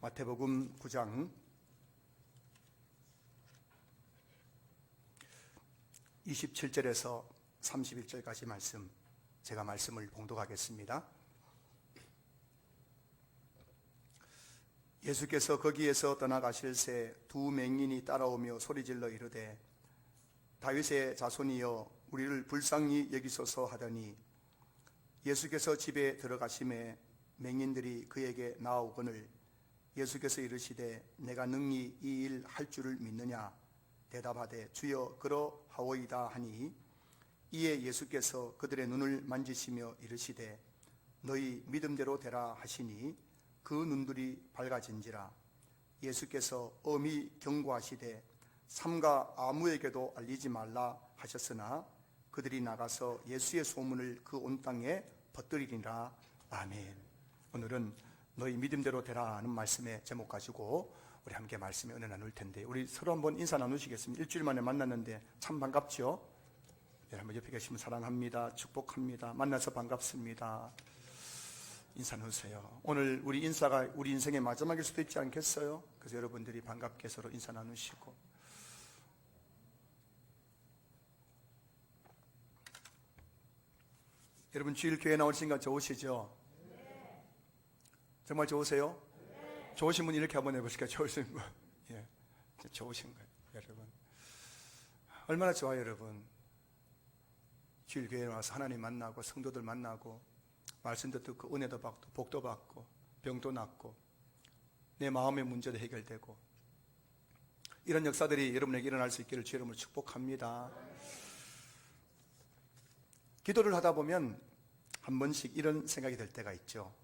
마태복음 9장 27절에서 31절까지 말씀, 제가 말씀을 봉독하겠습니다. 예수께서 거기에서 떠나가실새 두 맹인이 따라오며 소리질러 이르되 다윗의 자손이여 우리를 불쌍히 여기소서 하더니 예수께서 집에 들어가심에 맹인들이 그에게 나아오거늘 예수께서 이르시되 내가 능히 이 일 할 줄을 믿느냐 대답하되 주여 그러하오이다 하니 이에 예수께서 그들의 눈을 만지시며 이르시되 너희 믿음대로 되라 하시니 그 눈들이 밝아진지라. 예수께서 엄히 경고하시되 삼가 아무에게도 알리지 말라 하셨으나 그들이 나가서 예수의 소문을 그 온 땅에 퍼뜨리리라. 아멘. 오늘은 너희 믿음대로 되라 하는 말씀의 제목 가지고 우리 함께 말씀의 은혜 나눌 텐데, 우리 서로 한번 인사 나누시겠습니다. 일주일 만에 만났는데 참 반갑죠? 여러분 옆에 계시면 사랑합니다, 축복합니다, 만나서 반갑습니다. 인사 나누세요. 오늘 우리 인사가 우리 인생의 마지막일 수도 있지 않겠어요? 그래서 여러분들이 반갑게 서로 인사 나누시고, 여러분 주일 교회 나올 생각 좋으시죠? 네. 정말 좋으세요? 네. 좋으신 분 이렇게 한번 해보실까요? 좋으신 분, 예, 좋으신 거예요. 여러분 얼마나 좋아요. 여러분 주일 교회에 와서 하나님 만나고 성도들 만나고 말씀도 듣고 은혜도 받고 복도 받고 병도 낫고 내 마음의 문제도 해결되고, 이런 역사들이 여러분에게 일어날 수 있기를 주 이름으로 축복합니다. 기도를 하다 보면 한 번씩 이런 생각이 들 때가 있죠.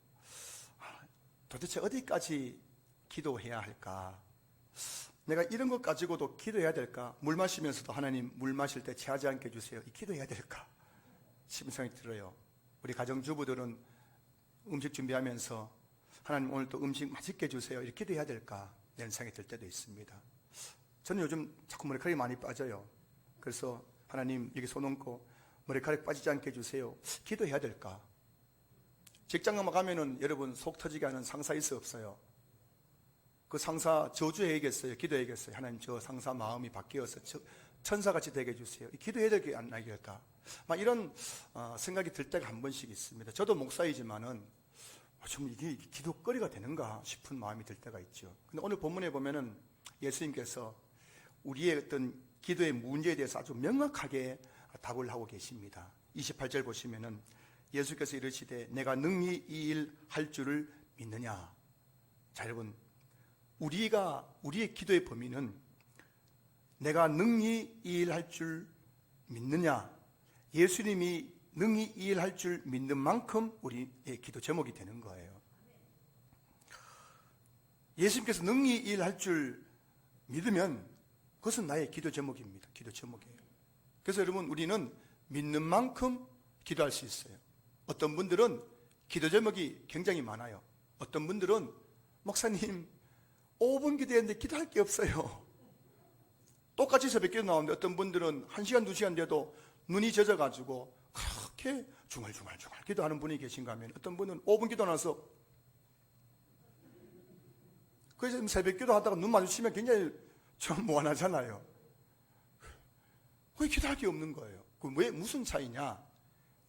도대체 어디까지 기도해야 할까? 내가 이런 것 가지고도 기도해야 될까? 물 마시면서도 하나님 물 마실 때 체하지 않게 해주세요, 기도해야 될까 싶은 생각이 들어요. 우리 가정주부들은 음식 준비하면서 하나님 오늘 또 음식 맛있게 해주세요 이렇게 기도해야 될까? 이런 생각이 들 때도 있습니다. 저는 요즘 자꾸 머리카락이 많이 빠져요. 그래서 하나님 여기 손 얹고 머리카락 빠지지 않게 해주세요, 기도해야 될까? 직장만 가면은 여러분 속 터지게 하는 상사 있어 없어요? 그 상사 저주해야겠어요, 기도해야겠어요? 하나님 저 상사 마음이 바뀌어서 천사같이 되게 해주세요, 기도해야 될 게 안 나겠다. 막 이런 생각이 들 때가 한 번씩 있습니다. 저도 목사이지만은 좀 이게 기도거리가 되는가 싶은 마음이 들 때가 있죠. 근데 오늘 본문에 보면은 예수님께서 우리의 어떤 기도의 문제에 대해서 아주 명확하게 답을 하고 계십니다. 28절 보시면은 예수께서 이르시되 내가 능히 이 일 할 줄을 믿느냐. 자, 여러분 우리의 기도의 범위는 내가 능히 이 일 할 줄 믿느냐, 예수님이 능히 이 일 할 줄 믿는 만큼 우리의 기도 제목이 되는 거예요. 예수님께서 능히 이 일 할 줄 믿으면 그것은 나의 기도 제목입니다. 기도 제목이에요. 그래서 여러분 우리는 믿는 만큼 기도할 수 있어요. 어떤 분들은 기도 제목이 굉장히 많아요. 어떤 분들은 목사님 5분 기도했는데 기도할 게 없어요. 똑같이 새벽기도 나오는데 어떤 분들은 1시간 2시간 돼도 눈이 젖어가지고 그렇게 중얼중얼 기도하는 분이 계신가 하면, 어떤 분은 5분 기도 나서 그래서 새벽기도 하다가 눈 마주치면 굉장히 좀 무안하잖아요. 왜 기도할 게 없는 거예요? 왜 무슨 차이냐?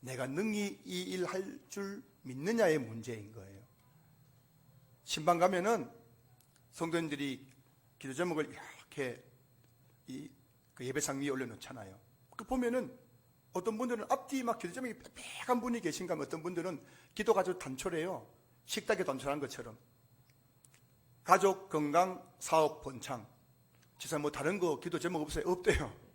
내가 능히 이 일 할 줄 믿느냐의 문제인 거예요. 신방 가면은 성도님들이 기도 제목을 이렇게 그 예배상 위에 올려놓잖아요. 그 보면은 어떤 분들은 앞뒤 막 기도 제목이 빽빽한 분이 계신가 하면, 어떤 분들은 기도가 아주 단촐해요. 식탁에 단촐한 것처럼. 가족 건강 사업 번창. 진짜 뭐 다른 거 기도 제목 없어요? 없대요.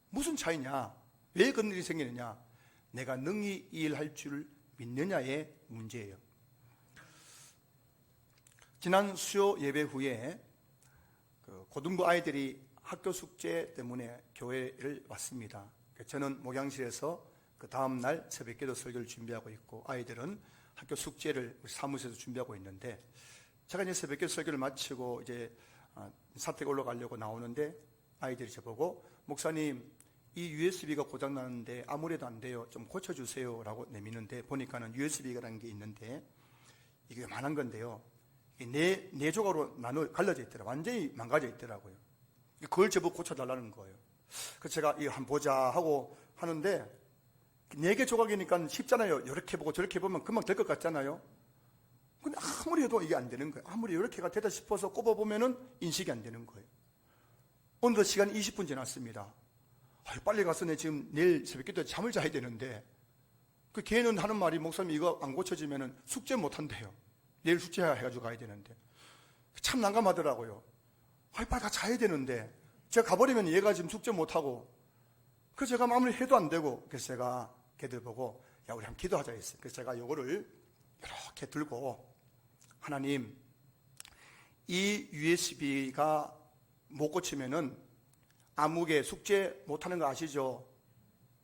무슨 차이냐? 왜 그런 일이 생기느냐? 내가 능히 이 일 할 줄 믿느냐의 문제예요. 지난 수요 예배 후에 고등부 아이들이 학교 숙제 때문에 교회를 왔습니다. 저는 목양실에서 그 다음날 새벽기도 설교를 준비하고 있고, 아이들은 학교 숙제를 사무실에서 준비하고 있는데, 제가 이제 새벽기도 설교를 마치고 이제 사택 올라가려고 나오는데 아이들이 저보고 목사님 이 USB가 고장나는데 아무래도 안 돼요, 좀 고쳐주세요 라고 내미는데, 보니까는 USB라는 게 있는데 이게 요만한 건데요, 네 조각으로 갈라져 있더라고요. 완전히 망가져 있더라고요. 그걸 저보고 고쳐달라는 거예요. 그래서 제가 이거 한번 보자 하고 하는데, 4개 조각이니까 쉽잖아요. 이렇게 보고 저렇게 보면 금방 될 것 같잖아요. 근데 아무리 해도 이게 안 되는 거예요. 아무리 이렇게가 되다 싶어서 꼽아보면은 인식이 안 되는 거예요. 오늘도 시간 20분 지났습니다. 빨리 가서 내 지금 내일 새벽기도에 잠을 자야 되는데, 그 걔는 하는 말이, 목사님 이거 안 고쳐지면은 숙제 못 한대요. 내일 숙제해가지고 가야 되는데. 참 난감하더라고요. 빨리 가 자야 되는데, 제가 가버리면 얘가 지금 숙제 못 하고, 그래서 제가 아무리 해도 안 되고, 그래서 제가 걔들 보고, 야, 우리 한번 기도하자 했어요. 그래서 제가 요거를 이렇게 들고, 하나님, 이 USB가 못 고치면은 암흑에 숙제 못하는 거 아시죠?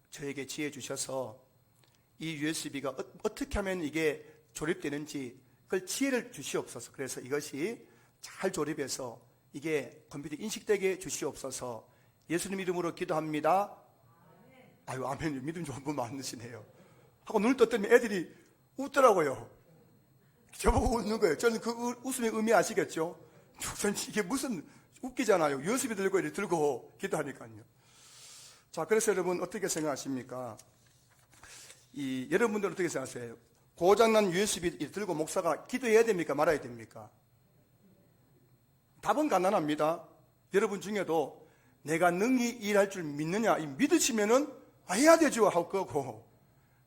저에게 지혜 주셔서 이 USB가 어떻게 하면 이게 조립되는지 그걸 지혜를 주시옵소서. 그래서 이것이 잘 조립해서 이게 컴퓨터 인식되게 주시옵소서. 예수님 이름으로 기도합니다. 아유, 아멘. 믿음 좋은 분 많으시네요. 하고 눈을 떴더니 애들이 웃더라고요. 저보고 웃는 거예요. 저는 그 웃음의 의미 아시겠죠? 이게 무슨 웃기잖아요. USB 들고 이렇게 들고 기도하니까요. 자, 그래서 여러분 어떻게 생각하십니까? 여러분들 어떻게 생각하세요? 고장난 USB 들고 목사가 기도해야 됩니까? 말아야 됩니까? 답은 간단합니다. 여러분 중에도 내가 능히 일할 줄 믿느냐? 믿으시면은 해야 되죠. 할 거고,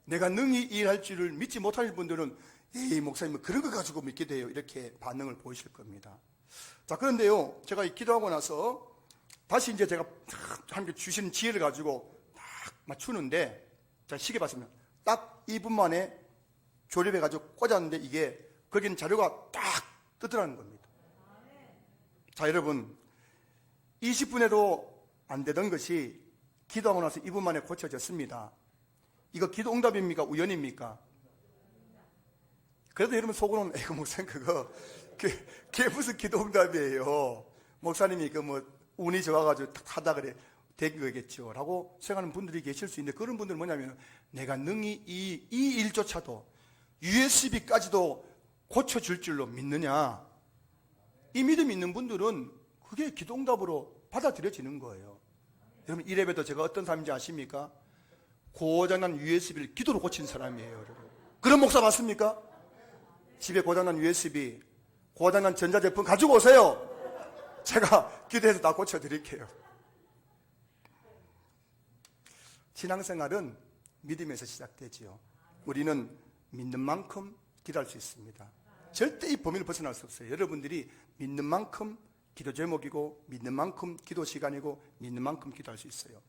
내가 능히 일할 줄을 믿지 못하는 분들은 에이, 목사님 그런 거 가지고 믿게 돼요. 이렇게 반응을 보이실 겁니다. 자, 그런데요, 제가 기도하고 나서 다시 이제 제가 하나님께 주시는 지혜를 가지고 딱 맞추는데, 자, 시계 봤으면 딱 2분 만에 조립해가지고 꽂았는데 이게 거기는 자료가 딱 뜨더라는 겁니다. 자, 여러분, 20분에도 안 되던 것이 기도하고 나서 2분 만에 고쳐졌습니다. 이거 기도 응답입니까? 우연입니까? 그래도 여러분 속으로는 에이, 목사님 그게 무슨 기도 응답이에요. 목사님이 운이 좋아가지고 하다 그래 된 거겠죠 라고 생각하는 분들이 계실 수 있는데, 그런 분들은 뭐냐면 내가 능히 이 일조차도 USB까지도 고쳐줄 줄로 믿느냐. 이 믿음 있는 분들은 그게 기도 응답으로 받아들여지는 거예요. 여러분, 이래봬도 제가 어떤 사람인지 아십니까? 고장난 USB를 기도로 고친 사람이에요. 여러분, 그런 목사 맞습니까? 집에 고장난 USB, 고장난 전자제품 가지고 오세요. 제가 기도해서 다 고쳐드릴게요. 신앙생활은 믿음에서 시작되지요. 우리는 믿는 만큼 기도할 수 있습니다. 절대 이 범위를 벗어날 수 없어요. 여러분들이 믿는 만큼 기도 제목이고, 믿는 만큼 기도 시간이고, 믿는 만큼 기도할 수 있어요.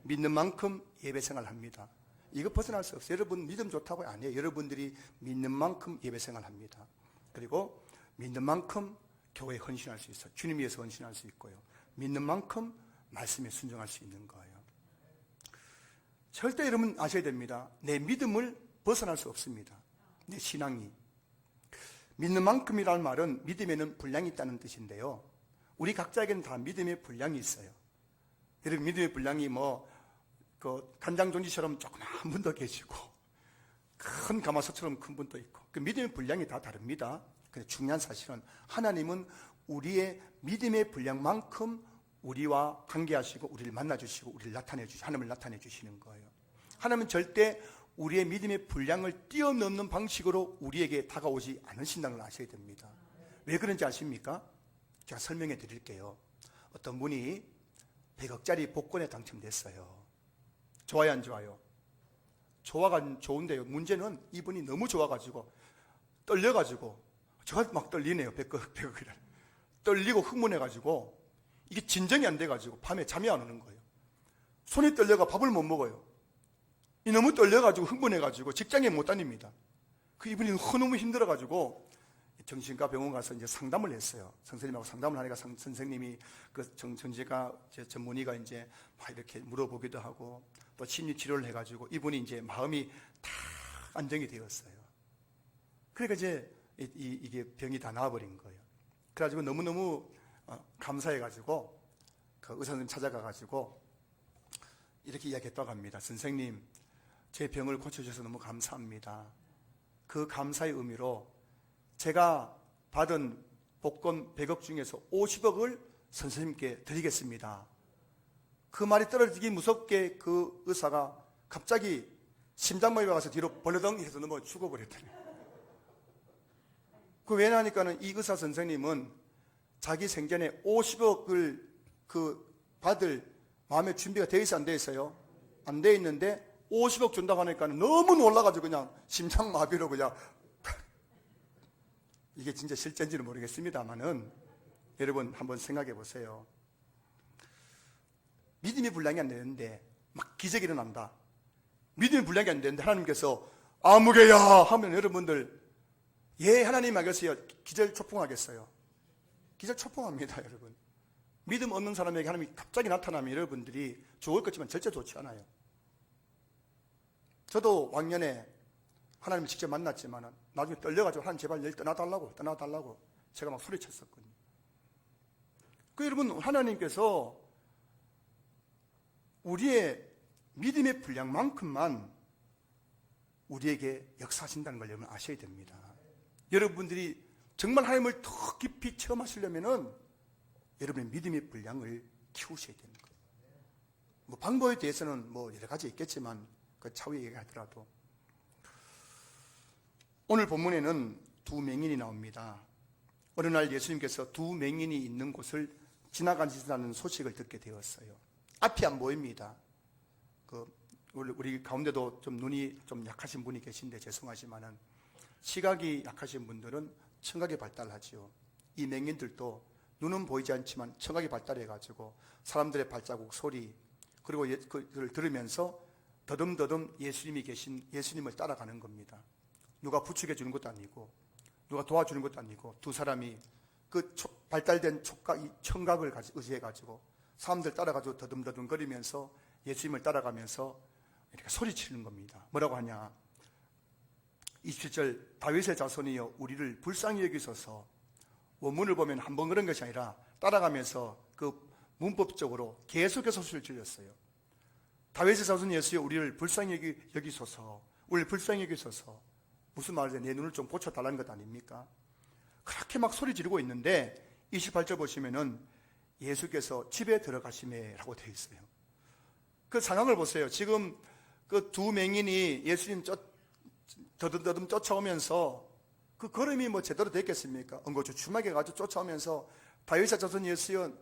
믿는 만큼 예배생활 합니다. 이거 벗어날 수 없어요. 여러분 믿음 좋다고 안 해요. 여러분들이 믿는 만큼 예배생활 합니다. 그리고 믿는 만큼 교회에 헌신할 수 있어요. 주님 위해서 헌신할 수 있고요. 믿는 만큼 말씀에 순종할 수 있는 거예요. 절대 여러분 아셔야 됩니다. 내 믿음을 벗어날 수 없습니다. 내 신앙이. 믿는 만큼이라는 말은 믿음에는 분량이 있다는 뜻인데요, 우리 각자에게는 다 믿음의 분량이 있어요. 여러분, 믿음의 분량이 간장 종지처럼 조그마한 분도 계시고, 큰 가마솥처럼 큰 분도 있고, 그 믿음의 분량이 다 다릅니다. 근데 중요한 사실은 하나님은 우리의 믿음의 분량만큼 우리와 관계하시고, 우리를 만나주시고, 하나님을 나타내 주시는 거예요. 하나님은 절대 우리의 믿음의 분량을 뛰어넘는 방식으로 우리에게 다가오지 않으신다는 걸 아셔야 됩니다. 왜 그런지 아십니까? 제가 설명해 드릴게요. 어떤 분이 100억짜리 복권에 당첨됐어요. 좋아요, 안 좋아요? 좋은데요. 문제는 이분이 너무 좋아가지고 떨려가지고, 저가 막 떨리네요. 100억이라 떨리고 흥분해가지고 이게 진정이 안 돼가지고 밤에 잠이 안 오는 거예요. 손이 떨려가 밥을 못 먹어요. 너무 떨려가지고 흥분해가지고 직장에 못 다닙니다. 이분이 너무 힘들어가지고 정신과 병원 가서 이제 상담을 했어요. 선생님하고 상담을 하니까 선생님이 정신과 전문의가 이제 막 이렇게 물어보기도 하고 또 심리 치료를 해가지고 이분이 이제 마음이 다 안정이 되었어요. 그러니까 이제 이게 병이 다 나아버린 거예요. 그래가지고 너무너무 감사해가지고 그 의사 선생님 찾아가가지고 이렇게 이야기했다고 합니다. 선생님, 제 병을 고쳐주셔서 너무 감사합니다. 그 감사의 의미로 제가 받은 복권 100억 중에서 50억을 선생님께 드리겠습니다. 그 말이 떨어지기 무섭게 그 의사가 갑자기 심장마비가 가서 뒤로 벌러덩 해서 넘어 죽어버렸다니. 그 왜냐하니까는 이 의사 선생님은 자기 생전에 50억을 받을 마음의 준비가 되어 있어 안 되어 있어요? 안 되어 있는데 50억 준다고 하니까 너무 놀라가지고 그냥 심장마비로 그냥 이게 진짜 실제인지는 모르겠습니다만은 여러분 한번 생각해 보세요. 믿음이 분량이 안 되는데 막 기적이 일어난다. 믿음이 분량이 안 되는데 하나님께서 아무개야 하면 여러분들 예 하나님 알겠어요? 기절 초풍하겠어요? 기절 초풍합니다 여러분. 믿음 없는 사람에게 하나님이 갑자기 나타나면 여러분들이 좋을 것지만 절대 좋지 않아요. 저도 왕년에 하나님을 직접 만났지만 나중에 떨려가지고 하나님 제발 여기 떠나달라고 제가 막 소리쳤었거든요. 그 여러분 하나님께서 우리의 믿음의 분량만큼만 우리에게 역사하신다는 걸 여러분 아셔야 됩니다. 여러분들이 정말 하나님을 더 깊이 체험하시려면은 여러분의 믿음의 분량을 키우셔야 되는 거예요. 뭐 방법에 대해서는 뭐 여러 가지 있겠지만 그 차후에 얘기하더라도 오늘 본문에는 두 맹인이 나옵니다. 어느 날 예수님께서 두 맹인이 있는 곳을 지나가시다는 소식을 듣게 되었어요. 앞이 안 보입니다. 우리 가운데도 좀 눈이 좀 약하신 분이 계신데 죄송하지만은 시각이 약하신 분들은 청각이 발달하지요. 이 맹인들도 눈은 보이지 않지만 청각이 발달해가지고 사람들의 발자국 소리 그리고 그걸 들으면서 더듬더듬 예수님을 따라가는 겁니다. 누가 부축해 주는 것도 아니고 누가 도와주는 것도 아니고 두 사람이 그 발달된 청각을 의지해가지고 사람들 따라가지고 더듬더듬 거리면서 예수님을 따라가면서 이렇게 소리치는 겁니다. 뭐라고 하냐? 27절 다윗의 자손이여 우리를 불쌍히 여기소서. 원문을 보면 한 번 그런 것이 아니라 따라가면서 그 문법적으로 계속해서 소리를 질렀어요. 다윗의 자손 예수여 우리를 불쌍히 여기소서. 우리를 불쌍히 여기소서. 무슨 말이죠? 내 눈을 좀 고쳐달라는 것 아닙니까? 그렇게 막 소리 지르고 있는데 28절 보시면은 예수께서 집에 들어가시매라고 되어 있어요. 그 상황을 보세요. 지금 그 두 맹인이 예수님 더듬더듬 쫓아오면서 그 걸음이 뭐 제대로 됐겠습니까? 엉거주춤하게 가지고 쫓아오면서 다윗의 자손 예수여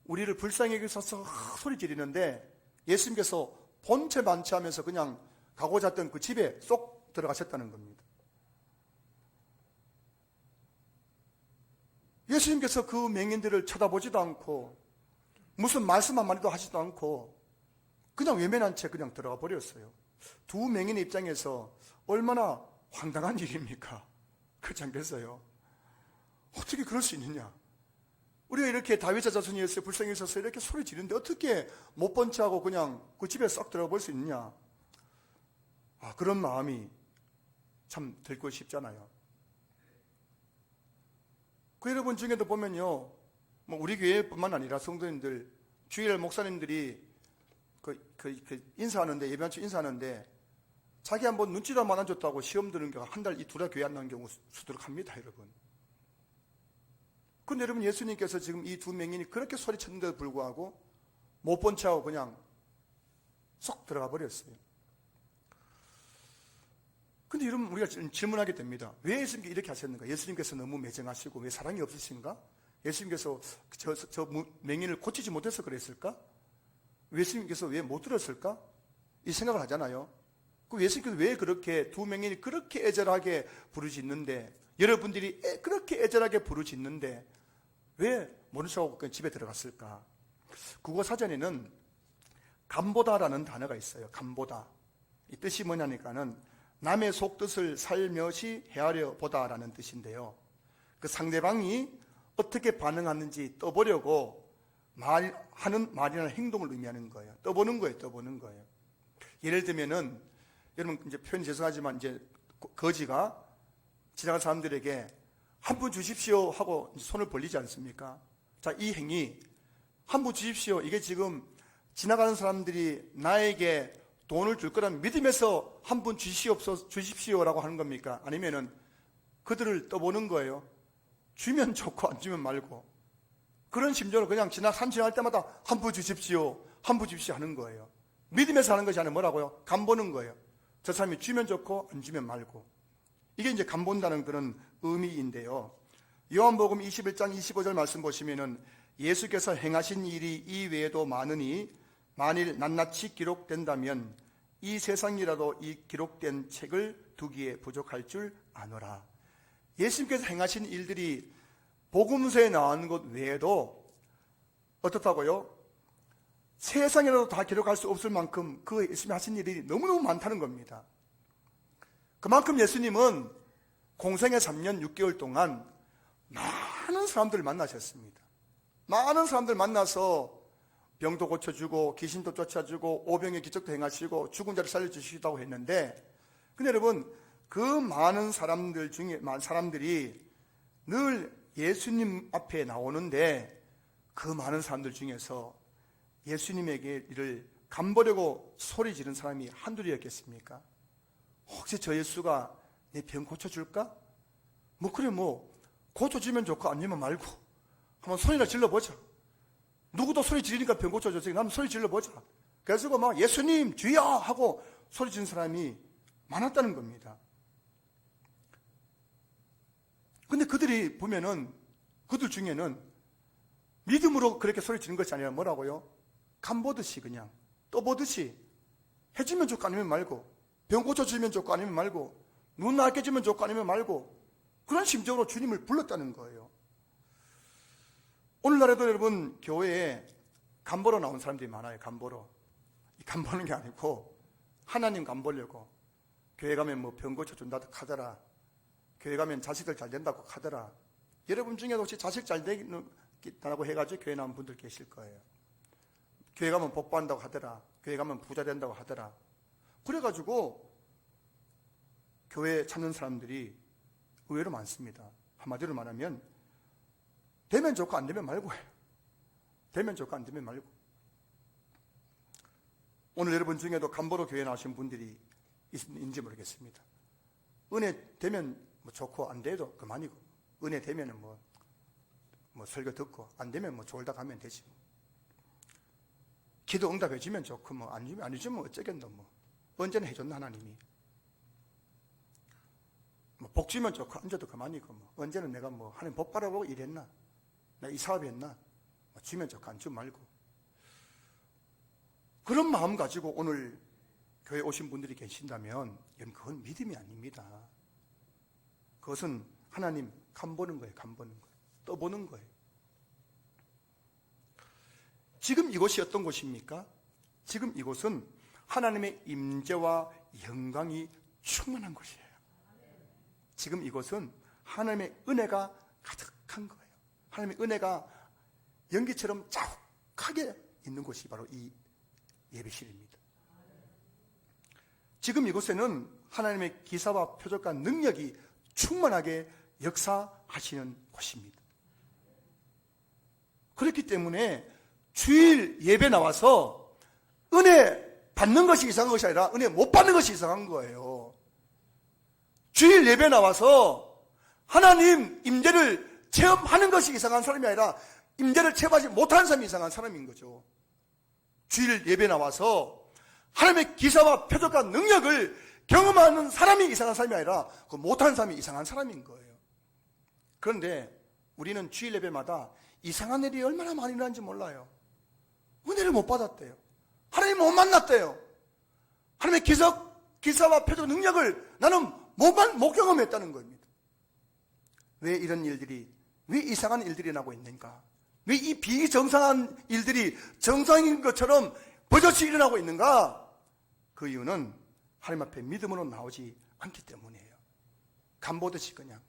우리를 불쌍히 여기소서 소리 지르는데 예수님께서 본체 만취하면서 그냥 가고자 했던 그 집에 쏙 들어가셨다는 겁니다. 예수님께서 그 맹인들을 쳐다보지도 않고 무슨 말씀 한마디도 하지도 않고 그냥 외면한 채 그냥 들어가 버렸어요. 두 맹인의 입장에서 얼마나 황당한 일입니까? 그렇지 않겠어요? 어떻게 그럴 수 있느냐? 우리가 이렇게 다윗의 자손이 예수의 불쌍히 있어서 이렇게 소리 지르는데 어떻게 못 본 채하고 그냥 그 집에 싹 들어가 볼 수 있느냐? 그런 마음이 참 들고 싶잖아요. 그 여러분 중에도 보면요, 뭐 우리 교회뿐만 아니라 성도님들, 주일 목사님들이 인사하는데, 예배한주 인사하는데, 자기 한번 눈치도 안 줬다고 시험 드는 경우, 한 달, 이 둘 다 교회 안 나온 경우 수두룩합니다, 여러분. 근데 여러분, 예수님께서 지금 이 두 맹인이 그렇게 소리쳤는데도 불구하고, 못 본 채하고 그냥 쏙 들어가 버렸어요. 근데 여러분, 우리가 질문하게 됩니다. 왜 예수님께서 이렇게 하셨는가? 예수님께서 너무 매정하시고, 왜 사랑이 없으신가? 예수님께서 저 맹인을 고치지 못해서 그랬을까? 예수님께서 왜 못 들었을까? 이 생각을 하잖아요. 그 예수님께서 왜 그렇게 두 맹인이 그렇게 애절하게 부르짖는데, 여러분들이 그렇게 애절하게 부르짖는데 왜 모른 척하고 그냥 집에 들어갔을까? 국어 사전에는 간보다라는 단어가 있어요. 간보다. 이 뜻이 뭐냐니까는 남의 속뜻을 살며시 헤아려 보다라는 뜻인데요. 그 상대방이 어떻게 반응하는지 떠보려고 하는 말이나 행동을 의미하는 거예요. 떠보는 거예요. 예를 들면은, 여러분, 이제 표현 죄송하지만, 이제, 거지가 지나간 사람들에게 한 푼 주십시오 하고 손을 벌리지 않습니까? 자, 이 행위, 한 푼 주십시오. 이게 지금 지나가는 사람들이 나에게 돈을 줄 거라는 믿음에서 한 푼 주십시오라고 하는 겁니까? 아니면은 그들을 떠보는 거예요? 주면 좋고 안 주면 말고, 그런 심정으로 그냥 산 지나갈 때마다 한 부 주십시오, 한 부 주십시오 하는 거예요. 믿으면서 하는 것이 아니라 뭐라고요? 간 보는 거예요. 저 사람이 주면 좋고 안 주면 말고. 이게 이제 간 본다는 그런 의미인데요. 요한복음 21장 25절 말씀 보시면은 예수께서 행하신 일이 이 외에도 많으니 만일 낱낱이 기록된다면 이 세상이라도 이 기록된 책을 두기에 부족할 줄 아노라. 예수님께서 행하신 일들이 복음서에 나온 것 외에도 어떻다고요? 세상이라도 다 기록할 수 없을 만큼 그 예수님이 하신 일이 너무너무 많다는 겁니다. 그만큼 예수님은 공생의 3년 6개월 동안 많은 사람들을 만나셨습니다. 많은 사람들 만나서 병도 고쳐주고 귀신도 쫓아주고 오병의 기적도 행하시고 죽은 자를 살려주시기도 했는데, 근데 여러분, 그 많은 사람들 중에 사람들이 늘 예수님 앞에 나오는데, 그 많은 사람들 중에서 예수님에게 이를 간보려고 소리 지른 사람이 한둘이었겠습니까? 혹시 저 예수가 내 병 고쳐줄까? 그래 고쳐주면 좋고 아니면 말고 한번 소리나 질러보자. 누구도 소리 지르니까 병 고쳐줬으니까 나는 소리 질러보자. 그래서 막 예수님 주여 하고 소리 지른 사람이 많았다는 겁니다. 근데 그들이 보면은 그들 중에는 믿음으로 그렇게 소리 지른 것이 아니라 뭐라고요? 간보듯이 그냥 떠보듯이 해주면 좋고 아니면 말고, 병 고쳐주면 좋고 아니면 말고, 눈 맑게 주면 좋고 아니면 말고, 그런 심정으로 주님을 불렀다는 거예요. 오늘날에도 여러분 교회에 간보러 나온 사람들이 많아요. 간보러. 간보는 게 아니고 하나님 간보려고 교회 가면 병 고쳐준다고 하더라, 교회 가면 자식들 잘 된다고 하더라. 여러분 중에도 혹시 자식 잘 되다고 해가지고 교회 나온 분들 계실 거예요. 교회 가면 복 받는다고 하더라, 교회 가면 부자 된다고 하더라. 그래가지고 교회 찾는 사람들이 의외로 많습니다. 한마디로 말하면 되면 좋고 안 되면 말고 해요. 되면 좋고 안 되면 말고. 오늘 여러분 중에도 간보러 교회 나오신 분들이 있는지 모르겠습니다. 은혜 되면 좋고 안 돼도 그만이고, 은혜 되면은 설교 듣고 안 되면 졸다 가면 되지. 기도 응답해 주면 좋고 안 해주면 어쩌겠노. 언제나 해줬나 하나님이. 복 주면 좋고 안 줘도 그만이고, 언제는 내가 하나님 복 바라보고 일했나, 내가 이 사업 했나, 주면 좋고 안 주면 말고. 그런 마음 가지고 오늘 교회 오신 분들이 계신다면 여러분, 그건 믿음이 아닙니다. 그것은 하나님 간보는 거예요. 간보는 거예요. 떠보는 거예요. 지금 이곳이 어떤 곳입니까? 지금 이곳은 하나님의 임재와 영광이 충만한 곳이에요. 지금 이곳은 하나님의 은혜가 가득한 거예요. 하나님의 은혜가 연기처럼 자욱하게 있는 곳이 바로 이 예배실입니다. 지금 이곳에는 하나님의 기사와 표적과 능력이 충만하게 역사하시는 곳입니다. 그렇기 때문에 주일 예배 나와서 은혜 받는 것이 이상한 것이 아니라 은혜 못 받는 것이 이상한 거예요. 주일 예배 나와서 하나님 임재를 체험하는 것이 이상한 사람이 아니라 임재를 체험하지 못하는 사람이 이상한 사람인 거죠. 주일 예배 나와서 하나님의 기사와 표적과 능력을 경험하는 사람이 이상한 사람이 아니라 그 못하는 사람이 이상한 사람인 거예요. 그런데 우리는 주일 예배마다 이상한 일이 얼마나 많이 일어나는지 몰라요. 은혜를 못 받았대요. 하나님 못 만났대요. 하나님의 기사와 표적 능력을 나는 못 경험했다는 겁니다. 왜 이런 일들이, 왜 이상한 일들이 나고 있는가? 왜 이 비정상한 일들이 정상인 것처럼 버젓이 일어나고 있는가? 그 이유는 하나님 앞에 믿음으로 나오지 않기 때문이에요. 간보듯이 그냥.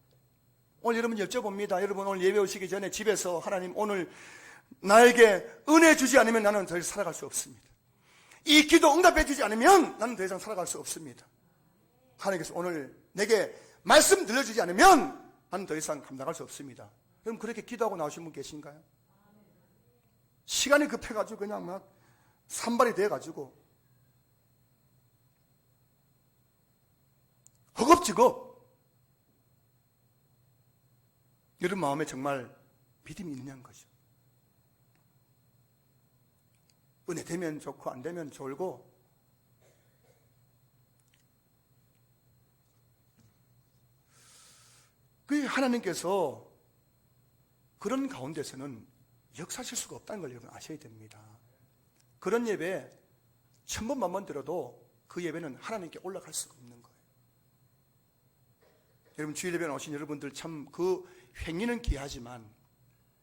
오늘 여러분 여쭤봅니다. 여러분 오늘 예배 오시기 전에 집에서 하나님 오늘 나에게 은혜 주지 않으면 나는 더 이상 살아갈 수 없습니다. 이 기도 응답해 주지 않으면 나는 더 이상 살아갈 수 없습니다. 하나님께서 오늘 내게 말씀 들려주지 않으면 나는 더 이상 감당할 수 없습니다. 여러분 그렇게 기도하고 나오신 분 계신가요? 시간이 급해가지고 그냥 막 산발이 돼가지고 허겁지겁 여러분 마음에 정말 믿음이 있냐는 거죠. 은혜 되면 좋고 안 되면 졸고, 그 하나님께서 그런 가운데서는 역사하실 수가 없다는 걸 여러분 아셔야 됩니다. 그런 예배 1000번 만번 들어도 그 예배는 하나님께 올라갈 수가 없는 거예요. 여러분 주일 예배에 오신 여러분들 참 그 행위는 귀하지만,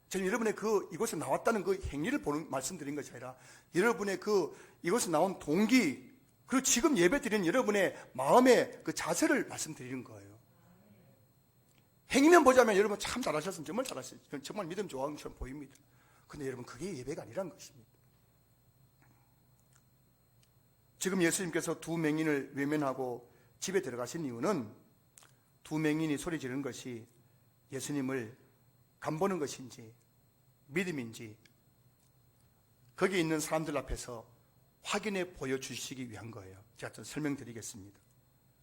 저는 여러분의 그 이곳에 나왔다는 그 행위를 보는 말씀드린 것이 아니라 여러분의 그 이곳에 나온 동기, 그리고 지금 예배 드리는 여러분의 마음의 그 자세를 말씀드리는 거예요. 행위만 보자면 여러분 참 잘하셨으면 정말 잘하셨어요. 정말 믿음 좋아하는 것처럼 보입니다. 근데 여러분 그게 예배가 아니란 것입니다. 지금 예수님께서 두 맹인을 외면하고 집에 들어가신 이유는 두 맹인이 소리 지르는 것이 예수님을 간보는 것인지 믿음인지 거기 있는 사람들 앞에서 확인해 보여주시기 위한 거예요. 제가 좀 설명드리겠습니다.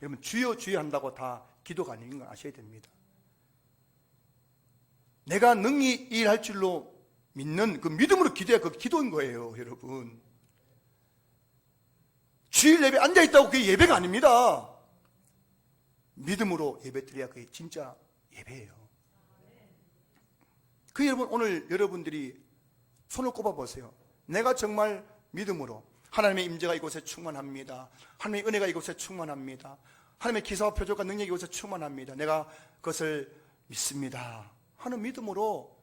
여러분 주여 주여 한다고 다 기도가 아닌 걸 아셔야 됩니다. 내가 능히 일할 줄로 믿는 그 믿음으로 기도해야 그 기도인 거예요. 여러분 주일 예배 앉아있다고 그게 예배가 아닙니다. 믿음으로 예배 드려야 그게 진짜 예배예요. 그 여러분 오늘 여러분들이 손을 꼽아보세요. 내가 정말 믿음으로 하나님의 임재가 이곳에 충만합니다. 하나님의 은혜가 이곳에 충만합니다. 하나님의 기사와 표적과 능력이 이곳에 충만합니다. 내가 그것을 믿습니다 하는 믿음으로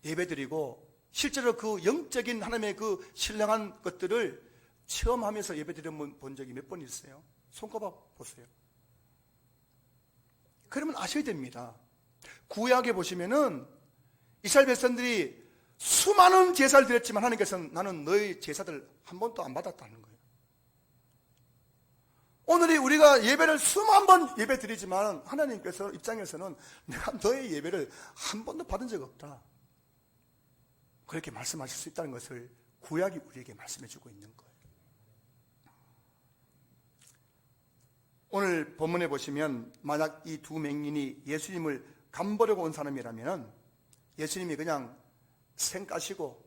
예배드리고 실제로 그 영적인 하나님의 그 신령한 것들을 체험하면서 예배드려 본 적이 몇 번 있어요? 손꼽아 보세요. 그러면 아셔야 됩니다. 구약에 보시면은 이스라엘 백성들이 수많은 제사를 드렸지만 하나님께서는 나는 너희 제사들 한 번도 안 받았다는 거예요. 오늘이 우리가 예배를 수만 번 예배 드리지만 하나님께서 입장에서는 내가 너의 예배를 한 번도 받은 적 없다. 그렇게 말씀하실 수 있다는 것을 구약이 우리에게 말씀해 주고 있는 거예요. 오늘 본문에 보시면 만약 이 두 맹인이 예수님을 간보려고 온 사람이라면 예수님이 그냥 생 까시고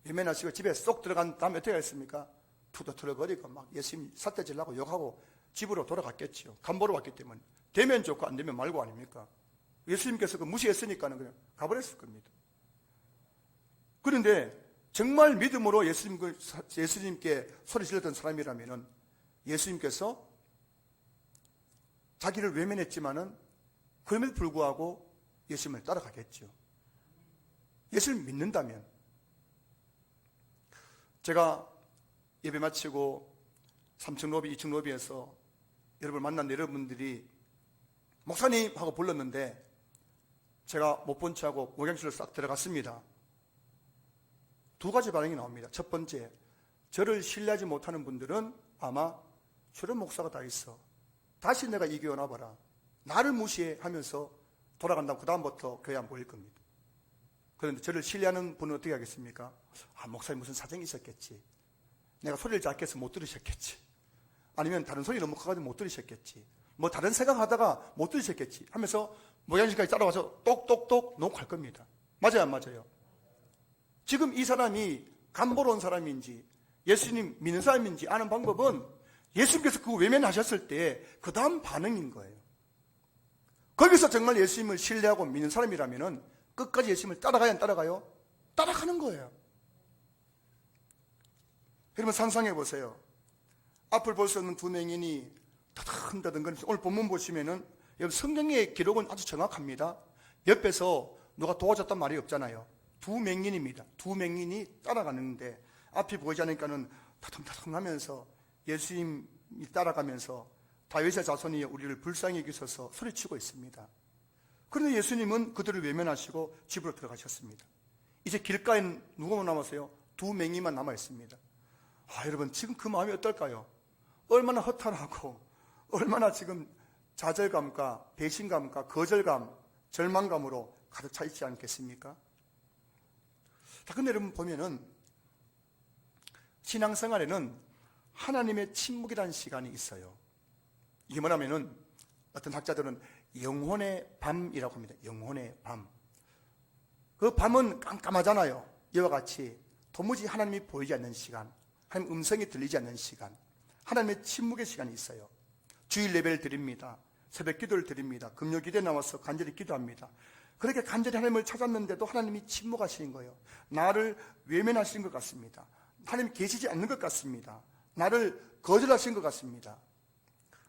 외면하시고 집에 쏙 들어간 다음에 어떻게 했습니까? 투덜투덜거리고 막 예수님 삿대질라고 욕하고 집으로 돌아갔겠지요. 간보러 왔기 때문에. 되면 좋고 안 되면 말고 아닙니까? 예수님께서 그 무시했으니까는 그냥 가버렸을 겁니다. 그런데 정말 믿음으로 예수님께 소리 질렀던 사람이라면 예수님께서 자기를 외면했지만은 그럼에도 불구하고 예수님을 따라가겠죠. 예수를 믿는다면. 제가 예배 마치고 3층 로비, 2층 로비에서 여러분 만난 여러분들이 목사님 하고 불렀는데 제가 못 본 채하고 목양실로 싹 들어갔습니다. 두 가지 반응이 나옵니다. 첫 번째, 저를 신뢰하지 못하는 분들은 아마 저런 목사가 다 있어. 다시 내가 이 교회 나봐라. 나를 무시하면서 돌아간다고 그 다음부터 교회 안 보일 겁니다. 그런데 저를 신뢰하는 분은 어떻게 하겠습니까? 아, 목사님 무슨 사정이 있었겠지. 내가 소리를 작게 해서 못 들으셨겠지. 아니면 다른 소리 너무 커가지고 못 들으셨겠지. 뭐 다른 생각하다가 못 들으셨겠지 하면서 목양실까지 따라와서 똑똑똑 녹화할 겁니다. 맞아요, 안 맞아요? 지금 이 사람이 간보러 온 사람인지 예수님 믿는 사람인지 아는 방법은 예수님께서 그 외면하셨을 때 그 다음 반응인 거예요. 거기서 정말 예수님을 신뢰하고 믿는 사람이라면 끝까지 예수님을 따라가요, 안 따라가요? 따라가는 거예요. 여러분 상상해 보세요. 앞을 볼 수 없는 두 맹인이 더듬더듬 오늘 본문 보시면은 여러분 성경의 기록은 아주 정확합니다. 옆에서 누가 도와줬단 말이 없잖아요. 두 맹인입니다. 두 맹인이 따라가는데 앞이 보이지 않으니까는 더듬더듬 하면서 예수님이 따라가면서 다윗의 자손이 우리를 불쌍히 여기셔서 소리치고 있습니다. 그런데 예수님은 그들을 외면하시고 집으로 들어가셨습니다. 이제 길가에 누구만 남았어요? 두 맹인만 남아 있습니다. 아, 여러분 지금 그 마음이 어떨까요? 얼마나 허탈하고 얼마나 지금 좌절감과 배신감과 거절감, 절망감으로 가득 차 있지 않겠습니까? 자, 근데 여러분 보면은 신앙생활에는 하나님의 침묵이라는 시간이 있어요. 이게 뭐냐면은 어떤 학자들은 영혼의 밤이라고 합니다. 영혼의 밤. 그 밤은 깜깜하잖아요. 이와 같이 도무지 하나님이 보이지 않는 시간, 하나님 음성이 들리지 않는 시간, 하나님의 침묵의 시간이 있어요. 주일 예배를 드립니다. 새벽 기도를 드립니다. 금요 기도에 나와서 간절히 기도합니다. 그렇게 간절히 하나님을 찾았는데도 하나님이 침묵하시는 거예요. 나를 외면하시는 것 같습니다. 하나님이 계시지 않는 것 같습니다. 나를 거절하시는 것 같습니다.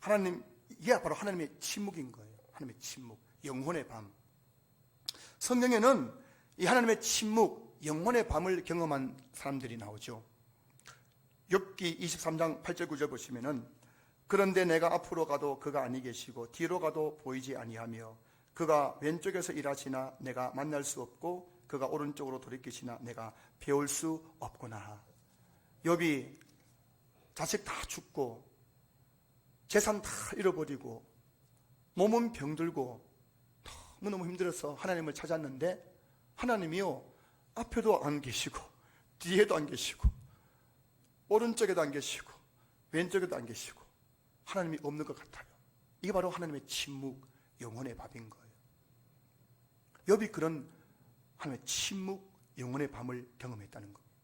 하나님, 이게 바로 하나님의 침묵인 거예요. 하나님의 침묵, 영혼의 밤. 성경에는 이 하나님의 침묵, 영혼의 밤을 경험한 사람들이 나오죠. 욥기 23장 8절 9절 보시면은, 그런데 내가 앞으로 가도 그가 아니 계시고 뒤로 가도 보이지 아니하며 그가 왼쪽에서 일하시나 내가 만날 수 없고 그가 오른쪽으로 돌이키시나 내가 배울 수 없구나. 욥이 자식 다 죽고 재산 다 잃어버리고 몸은 병들고 너무너무 힘들어서 하나님을 찾았는데 하나님이요, 앞에도 안 계시고 뒤에도 안 계시고 오른쪽에도 안 계시고 왼쪽에도 안 계시고 하나님이 없는 것 같아요. 이게 바로 하나님의 침묵, 영혼의 밤인 거예요. 욥이 그런 하나님의 침묵, 영혼의 밤을 경험했다는 겁니다.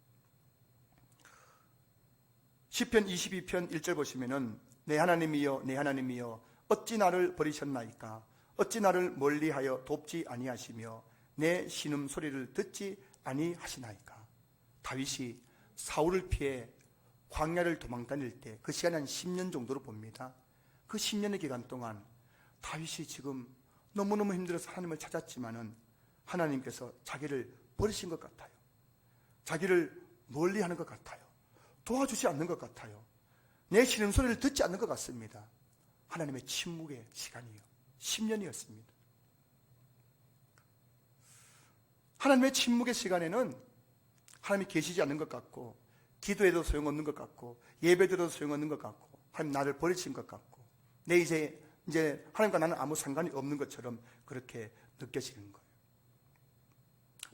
시편 22편 1절 보시면은, 내 하나님이여 내 하나님이여 어찌 나를 버리셨나이까? 어찌 나를 멀리하여 돕지 아니하시며 내 신음 소리를 듣지 아니하시나이까? 다윗이 사울을 피해 광야를 도망 다닐 때 그 시간이 한 10년 정도로 봅니다. 그 10년의 기간 동안 다윗이 지금 너무너무 힘들어서 하나님을 찾았지만은 하나님께서 자기를 버리신 것 같아요. 자기를 멀리하는 것 같아요. 도와주지 않는 것 같아요. 내 신음 소리를 듣지 않는 것 같습니다. 하나님의 침묵의 시간이요, 10년이었습니다. 하나님의 침묵의 시간에는 하나님이 계시지 않는 것 같고 기도해도 소용없는 것 같고 예배드려도 소용없는 것 같고 하나님 나를 버리신 것 같고 내 이제 하나님과 나는 아무 상관이 없는 것처럼 그렇게 느껴지는 거예요.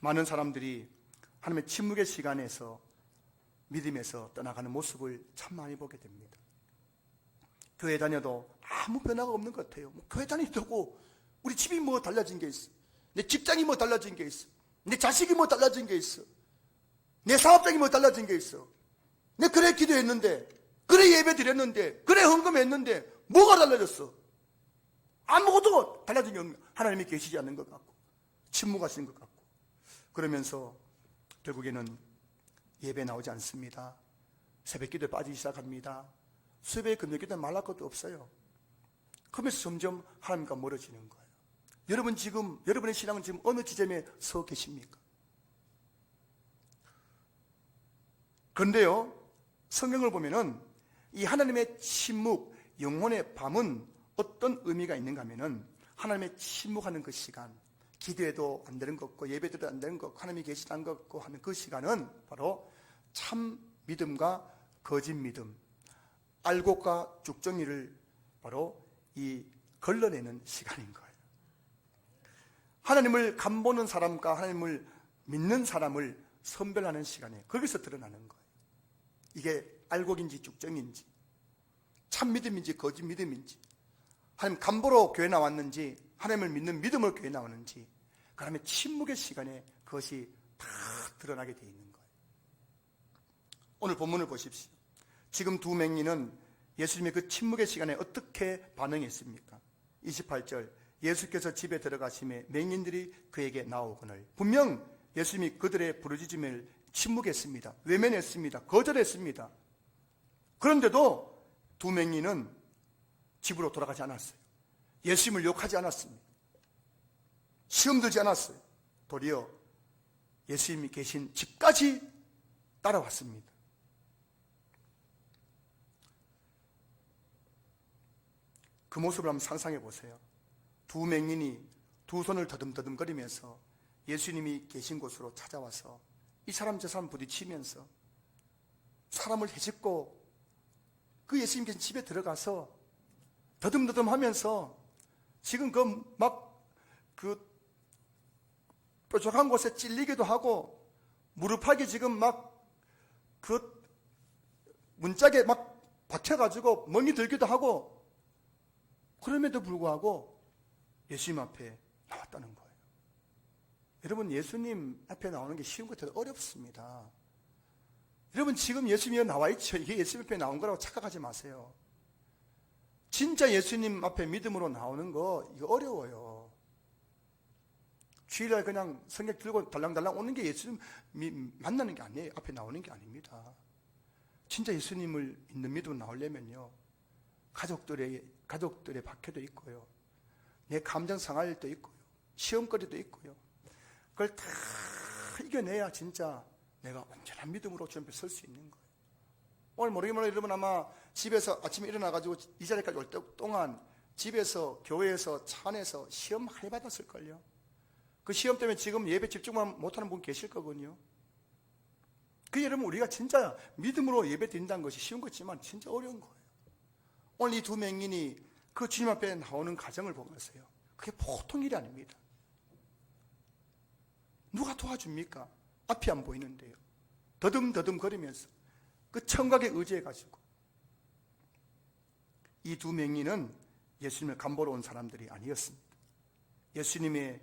많은 사람들이 하나님의 침묵의 시간에서 믿음에서 떠나가는 모습을 참 많이 보게 됩니다. 교회 다녀도 아무 변화가 없는 것 같아요. 교회 다니다고 우리 집이 뭐 달라진 게 있어, 내 직장이 뭐 달라진 게 있어, 내 자식이 뭐 달라진 게 있어, 내 사업장이 뭐 달라진 게 있어, 내 그래 기도했는데, 그래 예배 드렸는데, 그래 헌금했는데 뭐가 달라졌어? 아무것도 달라진 게 없는, 하나님이 계시지 않는 것 같고 침묵하시는 것 같고, 그러면서 결국에는 예배 나오지 않습니다. 새벽 기도에 빠지기 시작합니다. 수요일 금요 기도에 말할 것도 없어요. 그러면서 점점 하나님과 멀어지는 거예요. 여러분 지금, 여러분의 신앙은 지금 어느 지점에 서 계십니까? 그런데요, 성경을 보면은 이 하나님의 침묵, 영혼의 밤은 어떤 의미가 있는가 하면은 하나님의 침묵하는 그 시간, 기도해도 안 되는 것 같고 예배드려도 안 되는 것 같고 하나님이 계시다는 것 같고 하는 그 시간은 바로 참 믿음과 거짓 믿음, 알곡과 죽정이를 바로 이 걸러내는 시간인 거예요. 하나님을 간보는 사람과 하나님을 믿는 사람을 선별하는 시간에 거기서 드러나는 거예요. 이게 알곡인지 죽정인지, 참 믿음인지 거짓 믿음인지, 하나님 간보러 교회 나왔는지 하나님을 믿는 믿음으로 교회 나오는지, 그 다음에 침묵의 시간에 그것이 다 드러나게 되어 있는 거예요. 오늘 본문을 보십시오. 지금 두 맹인은 예수님의 그 침묵의 시간에 어떻게 반응했습니까? 28절, 예수께서 집에 들어가심에 맹인들이 그에게 나오거늘. 분명 예수님이 그들의 부르짖음을 침묵했습니다. 외면했습니다. 거절했습니다. 그런데도 두 맹인은 집으로 돌아가지 않았어요. 예수님을 욕하지 않았습니다. 시험 들지 않았어요. 도리어 예수님이 계신 집까지 따라왔습니다. 그 모습을 한번 상상해 보세요. 두 맹인이 두 손을 더듬더듬거리면서 예수님이 계신 곳으로 찾아와서 이 사람 저 사람 부딪히면서 사람을 헤집고 그 예수님 계신 집에 들어가서 더듬더듬하면서 지금 그 뾰족한 곳에 찔리기도 하고 무릎하기 지금 그 문짝에 박혀가지고 멍이 들기도 하고, 그럼에도 불구하고 예수님 앞에 나왔다는 거예요. 여러분, 예수님 앞에 나오는 게 쉬운 것보다 어렵습니다. 여러분, 지금 예수님이 나와 있죠. 이게 예수님 앞에 나온 거라고 착각하지 마세요. 진짜 예수님 앞에 믿음으로 나오는 거 이거 어려워요. 주일날 그냥 성경 들고 달랑달랑 오는 게 예수님 만나는 게 아니에요. 앞에 나오는 게 아닙니다. 진짜 예수님을 있는 믿음으로 나오려면요, 가족들의 박해도 있고요, 내 감정 상할 일도 있고요, 시험거리도 있고요, 그걸 다 이겨내야 진짜 내가 온전한 믿음으로 주 앞에 설 수 있는 거예요. 오늘 모르겠지만 여러분, 아마 집에서 아침에 일어나가지고 이 자리까지 올 동안 집에서, 교회에서, 차 안에서 시험 많이 받았을걸요. 그 시험 때문에 지금 예배 집중만 못하는 분 계실 거거든요. 그 여러분, 우리가 진짜 믿음으로 예배 드린다는 것이 쉬운 거지만 진짜 어려운 거예요. 오늘 이 두 맹인이 그 주님 앞에 나오는 과정을 보면서요, 그게 보통 일이 아닙니다. 누가 도와줍니까? 앞이 안 보이는데요. 더듬더듬 거리면서 그 청각에 의지해가지고. 이 두 맹인은 예수님을 간보러 온 사람들이 아니었습니다. 예수님이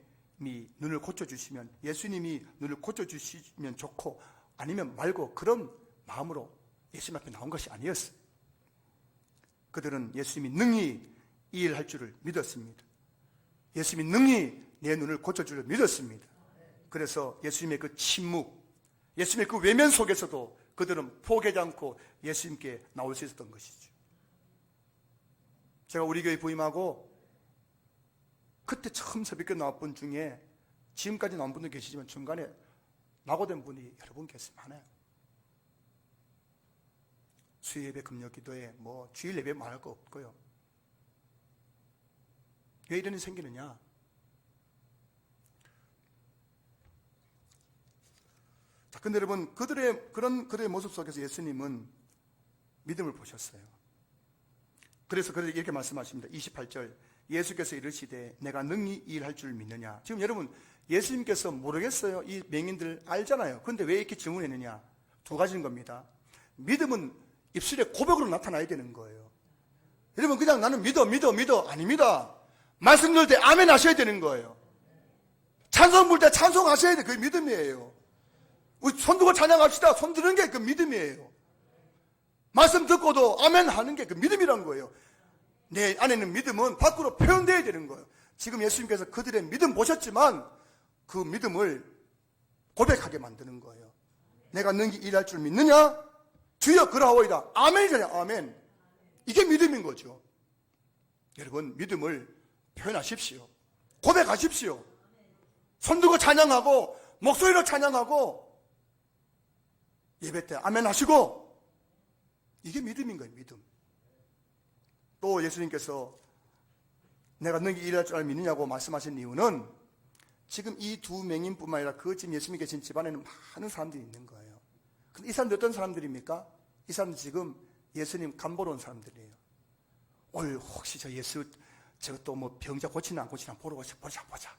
눈을 고쳐주시면, 예수님이 눈을 고쳐주시면 좋고 아니면 말고, 그런 마음으로 예수님 앞에 나온 것이 아니었어요. 그들은 예수님이 능히 이 일을 할 줄을 믿었습니다. 예수님이 능히 내 눈을 고쳐줄 줄 믿었습니다. 그래서 예수님의 그 침묵, 예수님의 그 외면 속에서도 그들은 포기하지 않고 예수님께 나올 수 있었던 것이죠. 제가 우리 교회 부임하고 그때 처음 새벽에 나온 분 중에 지금까지 나온 분도 계시지만 중간에 낙오된 분이 여러 분 계시면 수요예배, 금요기도에 주일 예배 말할 거 없고요. 왜 이런 일이 생기느냐? 자, 근데 여러분, 그들의 모습 속에서 예수님은 믿음을 보셨어요. 그래서 이렇게 말씀하십니다. 28절, 예수께서 이르시되 내가 능히 이 일할 줄 믿느냐. 지금 여러분, 예수님께서 모르겠어요. 이 맹인들 알잖아요. 그런데 왜 이렇게 질문했느냐? 두 가지인 겁니다. 믿음은 입술의 고백으로 나타나야 되는 거예요. 여러분, 그냥 나는 믿어 아닙니다. 말씀 들을 때 아멘 하셔야 되는 거예요. 찬송 부를 때 찬송하셔야 돼. 그게 믿음이에요. 우리 손 들고 찬양합시다. 손 드는 게 그 믿음이에요. 말씀 듣고도 아멘 하는 게 그 믿음이란 거예요. 내 안에 있는 믿음은 밖으로 표현되어야 되는 거예요. 지금 예수님께서 그들의 믿음 보셨지만 그 믿음을 고백하게 만드는 거예요. 내가 능히 일할 줄 믿느냐? 주여 그러하오이다. 아멘이잖아요. 아멘. 이게 믿음인 거죠. 여러분, 믿음을 표현하십시오. 고백하십시오. 손 들고 찬양하고 목소리로 찬양하고 예배 때 아멘 하시고, 이게 믿음인 거예요. 믿음. 또 예수님께서 내가 능히 일할 줄 믿느냐고 말씀하신 이유는 지금 이 두 맹인뿐만 아니라 그 지금 예수님이 계신 집안에는 많은 사람들이 있는 거예요. 근데 이 사람들 어떤 사람들입니까? 이 사람들 지금 예수님 간보러 온 사람들이에요. 오늘 혹시 저것도 병자 고치나 안 고치나 보러 보자.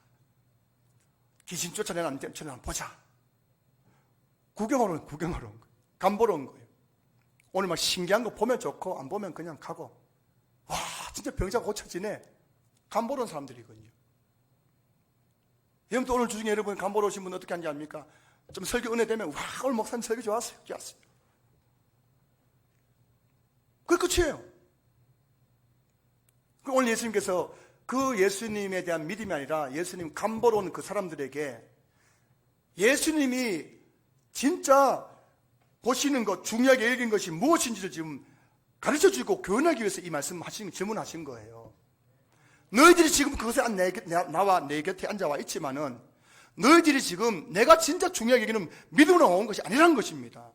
귀신 쫓아내나 안 쫓아내나 보자. 구경하러 온 거예요. 간보러 온 거예요. 오늘 신기한 거 보면 좋고 안 보면 그냥 가고, 와 진짜 병자가 고쳐지네. 간보러 온 사람들이거든요. 여러분, 또 오늘 주중에 여러분 간보러 오신 분 어떻게 하는지 압니까? 좀 설교 은혜 되면 와 오늘 목사님 설교 좋았어요. 그게 끝이에요. 오늘 예수님께서 그 예수님에 대한 믿음이 아니라 예수님 간보러 온 그 사람들에게 예수님이 진짜 보시는 것, 중요하게 여긴 것이 무엇인지를 지금 가르쳐주고 교훈하기 위해서 이 질문하신 거예요. 너희들이 지금 그것에 나와 내 곁에 앉아와 있지만은 너희들이 지금 내가 진짜 중요하게 여기는 믿음으로 온 것이 아니라는 것입니다.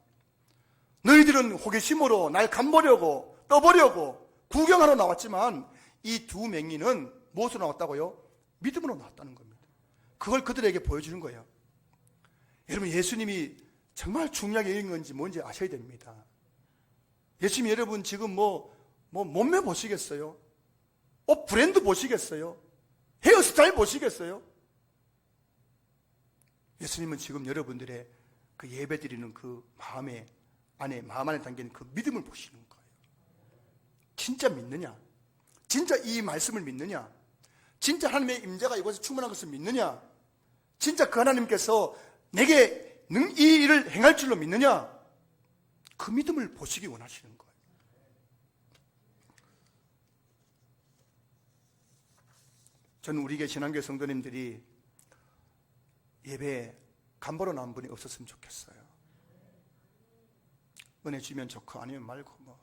너희들은 호기심으로 날 간보려고 떠보려고 구경하러 나왔지만 이 두 맹인은 무엇으로 나왔다고요? 믿음으로 나왔다는 겁니다. 그걸 그들에게 보여주는 거예요. 여러분, 예수님이 정말 중요하게 여긴 건지 뭔지 아셔야 됩니다. 예수님, 여러분 지금 몸매 보시겠어요? 옷 브랜드 보시겠어요? 헤어스타일 보시겠어요? 예수님은 지금 여러분들의 그 예배 드리는 그 마음 안에 담긴 그 믿음을 보시는 거예요. 진짜 믿느냐? 진짜 이 말씀을 믿느냐? 진짜 하나님의 임재가 이곳에 충만한 것을 믿느냐? 진짜 그 하나님께서 내게 이 일을 행할 줄로 믿느냐? 그 믿음을 보시기 원하시는 거예요. 저는 우리 신앙교회 성도님들이 예배에 간보러 나온 분이 없었으면 좋겠어요. 은혜 주면 좋고 아니면 말고,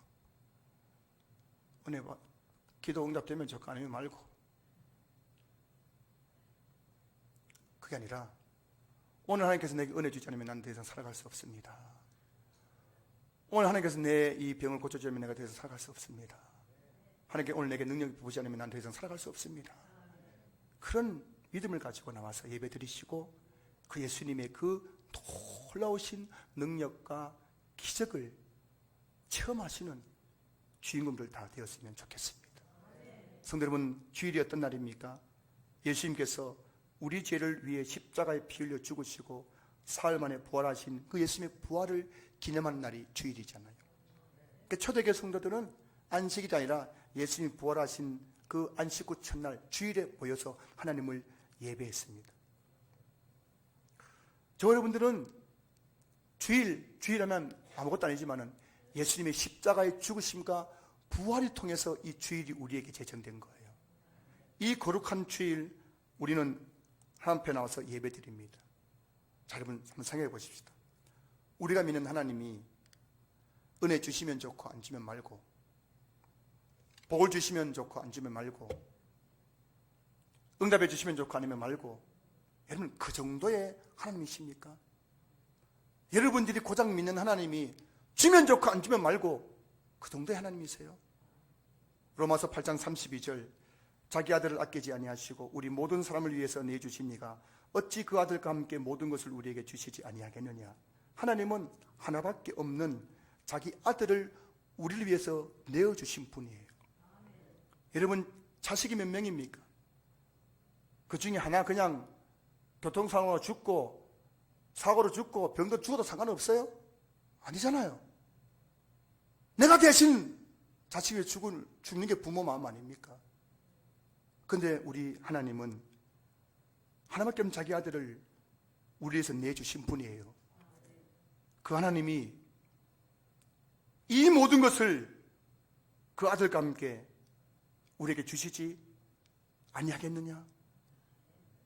은혜 기도 응답되면 좋고 아니면 말고. 그게 아니라 오늘 하나님께서 내게 은혜 주지 않으면 난 더 이상 살아갈 수 없습니다. 오늘 하나님께서 내 이 병을 고쳐주지 않으면 내가 더 이상 살아갈 수 없습니다. 하나님께 오늘 내게 능력을 부으지 않으면 난 더 이상 살아갈 수 없습니다. 그런 믿음을 가지고 나와서 예배 드리시고 그 예수님의 그 놀라우신 능력과 기적을 체험하시는 주인공들 다 되었으면 좋겠습니다. 성도 여러분, 주일이 어떤 날입니까? 예수님께서 우리 죄를 위해 십자가에 피 흘려 죽으시고 사흘 만에 부활하신 그 예수님의 부활을 기념하는 날이 주일이잖아요. 그러니까 초대교회 성도들은 안식일이 아니라 예수님이 부활하신 그 안식 후 첫날 주일에 모여서 하나님을 예배했습니다. 저 여러분들은 주일하면 아무것도 아니지만은 예수님의 십자가의 죽으심과 부활을 통해서 이 주일이 우리에게 제정된 거예요. 이 거룩한 주일 우리는 하나님 앞에 나와서 예배 드립니다. 자, 여러분 한번 생각해 보십시다. 우리가 믿는 하나님이 은혜 주시면 좋고 안 주면 말고, 복을 주시면 좋고 안 주면 말고, 응답해 주시면 좋고 아니면 말고, 여러분 그 정도의 하나님이십니까? 여러분들이 고작 믿는 하나님이 주면 좋고 안 주면 말고 그 정도의 하나님이세요? 로마서 8장 32절, 자기 아들을 아끼지 아니하시고 우리 모든 사람을 위해서 내주십니까? 어찌 그 아들과 함께 모든 것을 우리에게 주시지 아니하겠느냐? 하나님은 하나밖에 없는 자기 아들을 우리를 위해서 내어주신 분이에요. 여러분 자식이 몇 명입니까? 그 중에 하나 그냥 교통사고로 죽고 사고로 죽고 병도 죽어도 상관없어요? 아니잖아요. 내가 대신 자식이 죽는 게 부모 마음 아닙니까? 근데 우리 하나님은 하나밖에 없는 자기 아들을 우리 위해서 내주신 분이에요. 그 하나님이 이 모든 것을 그 아들과 함께 우리에게 주시지 아니하겠느냐?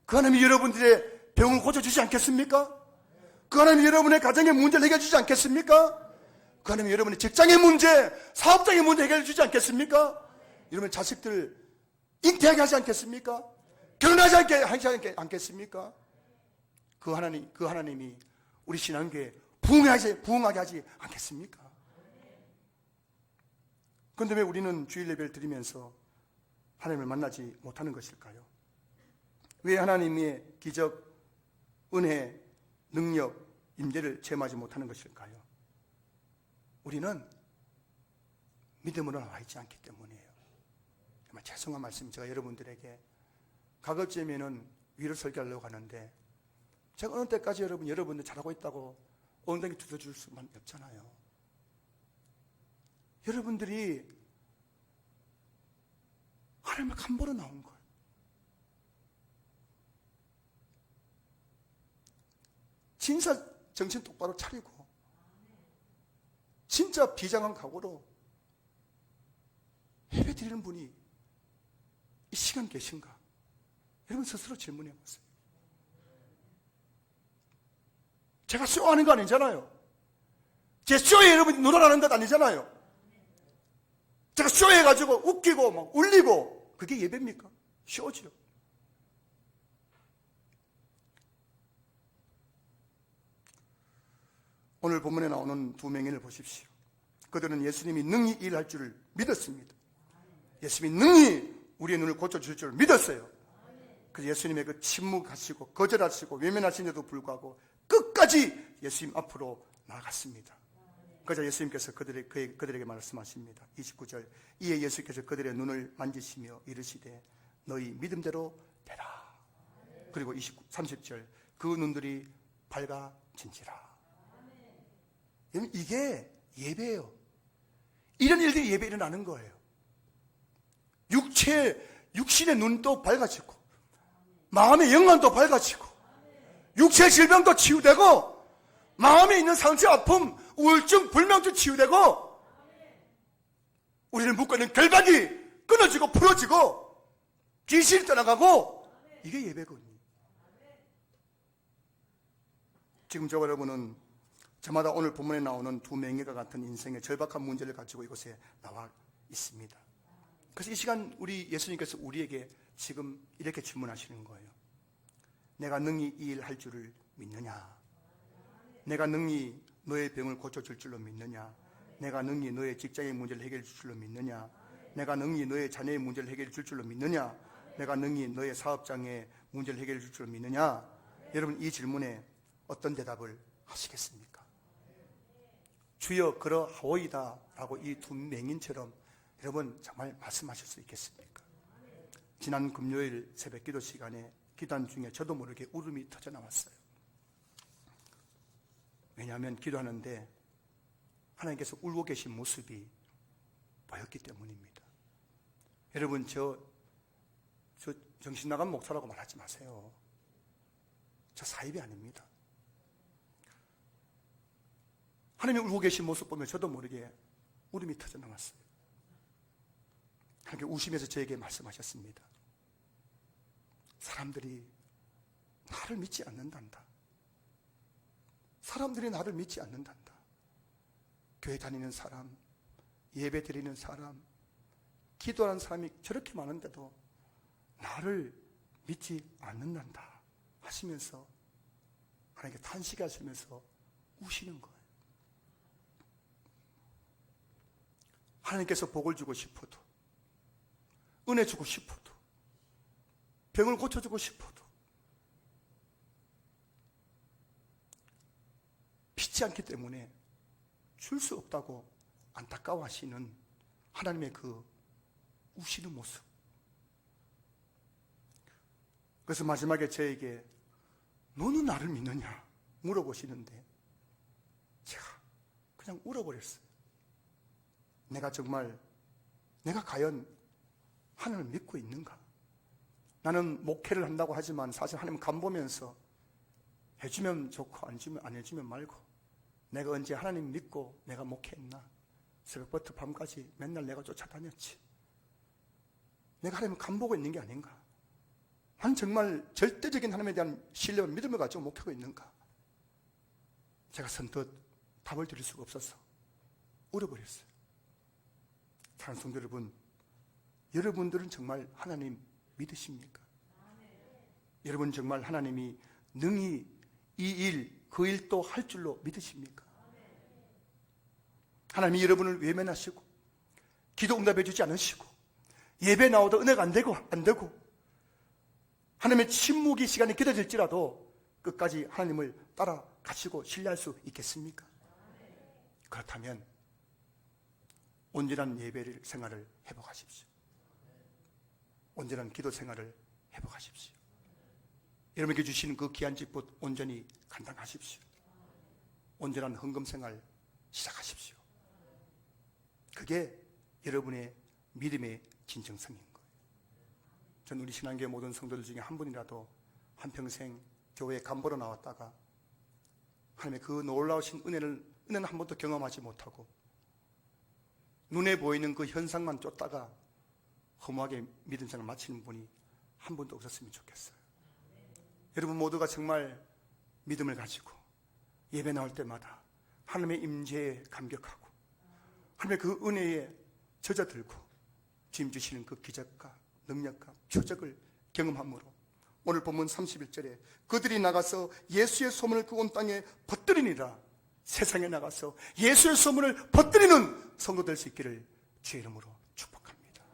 그 하나님이 여러분들의 병을 고쳐주지 않겠습니까? 그 하나님이 여러분의 가정의 문제를 해결해 주지 않겠습니까? 그 하나님이 여러분의 직장의 문제, 사업장의 문제 해결해 주지 않겠습니까? 여러분 자식들 잉태하게 하지 않겠습니까? 결혼하지 않겠습니까? 그 하나님이 우리 신앙교회 부흥하게 하지 않겠습니까? 그런데 왜 우리는 주일 예배를 드리면서 하나님을 만나지 못하는 것일까요? 왜 하나님의 기적, 은혜, 능력, 임재를 체험하지 못하는 것일까요? 우리는 믿음으로 나와 있지 않기 때문이에요. 정말 죄송한 말씀, 제가 여러분들에게 가급적이면은 위로 설교하려고 하는데 제가 어느 때까지 여러분들 잘하고 있다고 엉덩이 두드려줄 수만 없잖아요. 여러분들이 하나님을 간보러 나온 거예요. 진짜 정신 똑바로 차리고 진짜 비장한 각오로 예배 드리는 분이 이 시간 계신가? 여러분 스스로 질문해 보세요. 제가 쇼하는 거 아니잖아요. 제 쇼에 여러분이 놀아나는 것 아니잖아요. 제가 쇼해가지고 웃기고 막 울리고 그게 예배입니까? 쇼지요. 오늘 본문에 나오는 두 명인을 보십시오. 그들은 예수님이 능히 일할 줄을 믿었습니다. 예수님이 능히 우리의 눈을 고쳐줄 줄을 믿었어요. 그래서 예수님의 그 침묵하시고 거절하시고 외면하신데도 불구하고 끝까지 예수님 앞으로 나아갔습니다. 그러자 예수님께서 그들에게 말씀하십니다. 29절, 이에 예수께서 그들의 눈을 만지시며 이르시되 너희 믿음대로 되라. 그리고 30절, 그 눈들이 밝아진지라. 이게 예배예요. 이런 일들이 예배에 일어나는 거예요. 육신의 눈도 밝아지고 마음의 영안도 밝아지고 육체 질병도 치유되고 마음에 있는 상처, 아픔, 우울증, 불면증 치유되고 우리를 묶고 있는 결박이 끊어지고 풀어지고 귀신이 떠나가고 이게 예배거든요. 지금 저와 여러분은 저마다 오늘 본문에 나오는 두 맹인과 같은 인생의 절박한 문제를 가지고 이곳에 나와 있습니다. 그래서 이 시간 우리 예수님께서 우리에게 지금 이렇게 질문하시는 거예요. 내가 능히 이 일 할 줄을 믿느냐? 내가 능히 너의 병을 고쳐줄 줄로 믿느냐? 내가 능히 너의 직장의 문제를 해결해 줄 줄로 믿느냐? 내가 능히 너의 자녀의 문제를 해결해 줄 줄로 믿느냐? 내가 능히 너의 사업장의 문제를 해결해 줄 줄로 믿느냐? 여러분 이 질문에 어떤 대답을 하시겠습니까? 주여 그러하오이다 라고 이 두 맹인처럼 여러분 정말 말씀하실 수 있겠습니까? 지난 금요일 새벽 기도 시간에 기도한 중에 저도 모르게 울음이 터져 나왔어요. 왜냐하면 기도하는데 하나님께서 울고 계신 모습이 보였기 때문입니다. 여러분 저 정신 나간 목사라고 말하지 마세요. 저 사입이 아닙니다. 하나님이 울고 계신 모습 보면 저도 모르게 울음이 터져 나왔어요. 하나님께 우시면서 저에게 말씀하셨습니다. 사람들이 나를 믿지 않는단다. 사람들이 나를 믿지 않는단다. 교회 다니는 사람, 예배 드리는 사람, 기도하는 사람이 저렇게 많은데도 나를 믿지 않는단다 하시면서 하나님께 탄식하시면서 우시는 거예요. 하나님께서 복을 주고 싶어도, 은혜 주고 싶어도, 병을 고쳐주고 싶어도 믿지 않기 때문에 줄 수 없다고 안타까워하시는 하나님의 그 우시는 모습. 그래서 마지막에 저에게 너는 나를 믿느냐 물어보시는데 제가 그냥 울어버렸어요. 내가 과연 하나님을 믿고 있는가? 나는 목회를 한다고 하지만 사실 하나님 간보면서 해주면 좋고 안 해주면 말고 내가 언제 하나님 믿고 내가 목회했나? 새벽부터 밤까지 맨날 내가 쫓아다녔지. 내가 하나님을 간보고 있는 게 아닌가? 난 정말 절대적인 하나님에 대한 신뢰와 믿음을 가지고 목회하고 있는가? 제가 선뜻 답을 드릴 수가 없어서 울어버렸어요. 사랑하는 성도 여러분, 여러분들은 정말 하나님 믿으십니까? 여러분 정말 하나님이 능히 이 일, 그 일도 할 줄로 믿으십니까? 하나님이 여러분을 외면하시고 기도 응답해 주지 않으시고 예배 나오도 은혜가 안 되고 하나님의 침묵이 시간이 길어질지라도 끝까지 하나님을 따라가시고 신뢰할 수 있겠습니까? 그렇다면 온전한 예배 생활을 회복하십시오. 온전한 기도 생활을 회복하십시오. 여러분에게 주시는 그 귀한 직분 온전히 감당하십시오. 온전한 헌금 생활 시작하십시오. 그게 여러분의 믿음의 진정성인 거예요. 전 우리 신앙교회 모든 성도들 중에 한 분이라도 한평생 교회에 간보러 나왔다가 하나님의 그 놀라우신 은혜는 한 번도 경험하지 못하고 눈에 보이는 그 현상만 쫓다가 허무하게 믿음 생활을 마치는 분이 한 분도 없었으면 좋겠어요. 여러분 모두가 정말 믿음을 가지고 예배 나올 때마다 하나님의 임재에 감격하고 하나님의 그 은혜에 젖어들고 주님 주시는 그 기적과 능력과 표적을 경험함으로 오늘 본문 31절에 그들이 나가서 예수의 소문을 그 온 땅에 퍼뜨리니라. 세상에 나가서 예수의 소문을 퍼뜨리는 성도 될 수 있기를 주의 이름으로 축복합니다.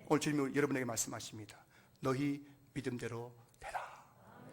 오늘 주님이 여러분에게 말씀하십니다. 너희 믿음대로